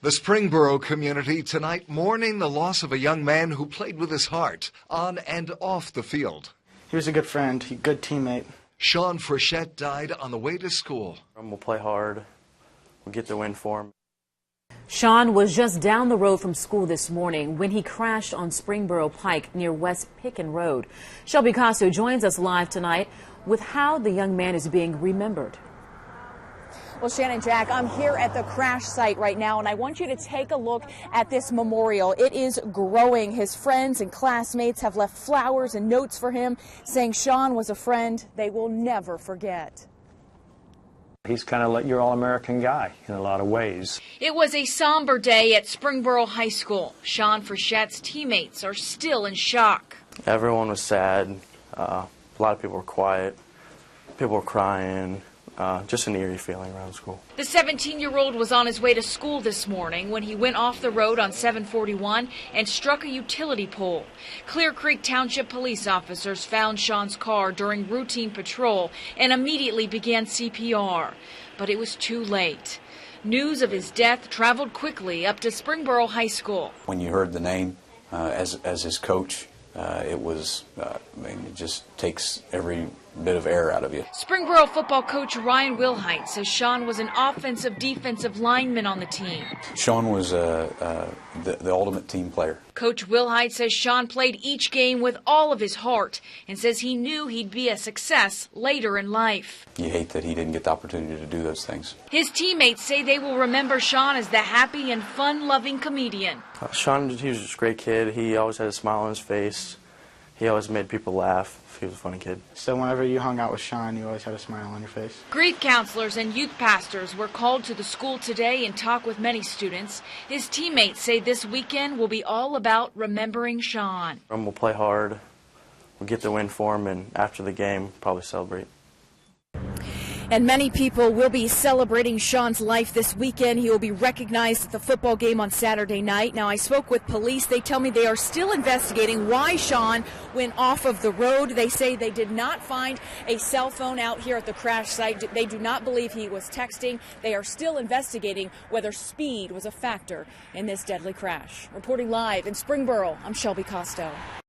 The Springboro community tonight mourning the loss of a young man who played with his heart on and off the field. He was a good friend, a good teammate. School Frechette died on the way to school. We'll play hard. We'll get the win for him. Sean was just down the road from school this morning when he crashed on Springboro Pike near West Pekin Road. Shelby Costo joins us live tonight with how the young man is being remembered. Well, Shannon, Jack, I'm here at the crash site right now, and I want you to take a look at this memorial. It is growing. His friends and classmates have left flowers and notes for him, saying Sean was a friend they will never forget. He's kind of like your all-American guy in a lot of ways. It was a somber day at Springboro High School. School Frechette's teammates are still in shock. Everyone was sad. A lot of people were quiet. People were crying. Just an eerie feeling around school. The 17-year-old was on his way to school this morning when he went off the road on 741 and struck a utility pole. Clear Creek Township police officers found Sean's car during routine patrol and immediately began CPR. But it was too late. News of his death traveled quickly up to Springboro High School. When you heard the name as his coach, it just takes every bit of air out of you. Springboro football coach Ryan.Wilhite says Sean was an offensive defensive lineman on the team. Sean was the ultimate team player. Coach Wilhite says Sean played each game with all of his heart and says he knew he'd be a success later in life. You hate that he didn't get the opportunity to do those things. His teammates say they will remember Sean as the happy and fun-loving comedian. Sean, he was just a great kid. He always had a smile on his face. He always made people laugh. He was a funny kid. So whenever you hung out with Sean, you always had a smile on your face. Grief counselors and youth pastors were called to the school today and talked with many students. His teammates say this weekend will be all about remembering Sean. We'll play hard. We'll get the win for him, and after the game, probably celebrate. And many people will be celebrating Sean's life this weekend. He will be recognized at the football game on Saturday night. Now, I spoke with police. They tell me they are still investigating why Sean went off of the road. They say they did not find a cell phone out here at the crash site. They do not believe he was texting. They are still investigating whether speed was a factor in this deadly crash. Reporting live in Springboro, I'm Shelby Costo.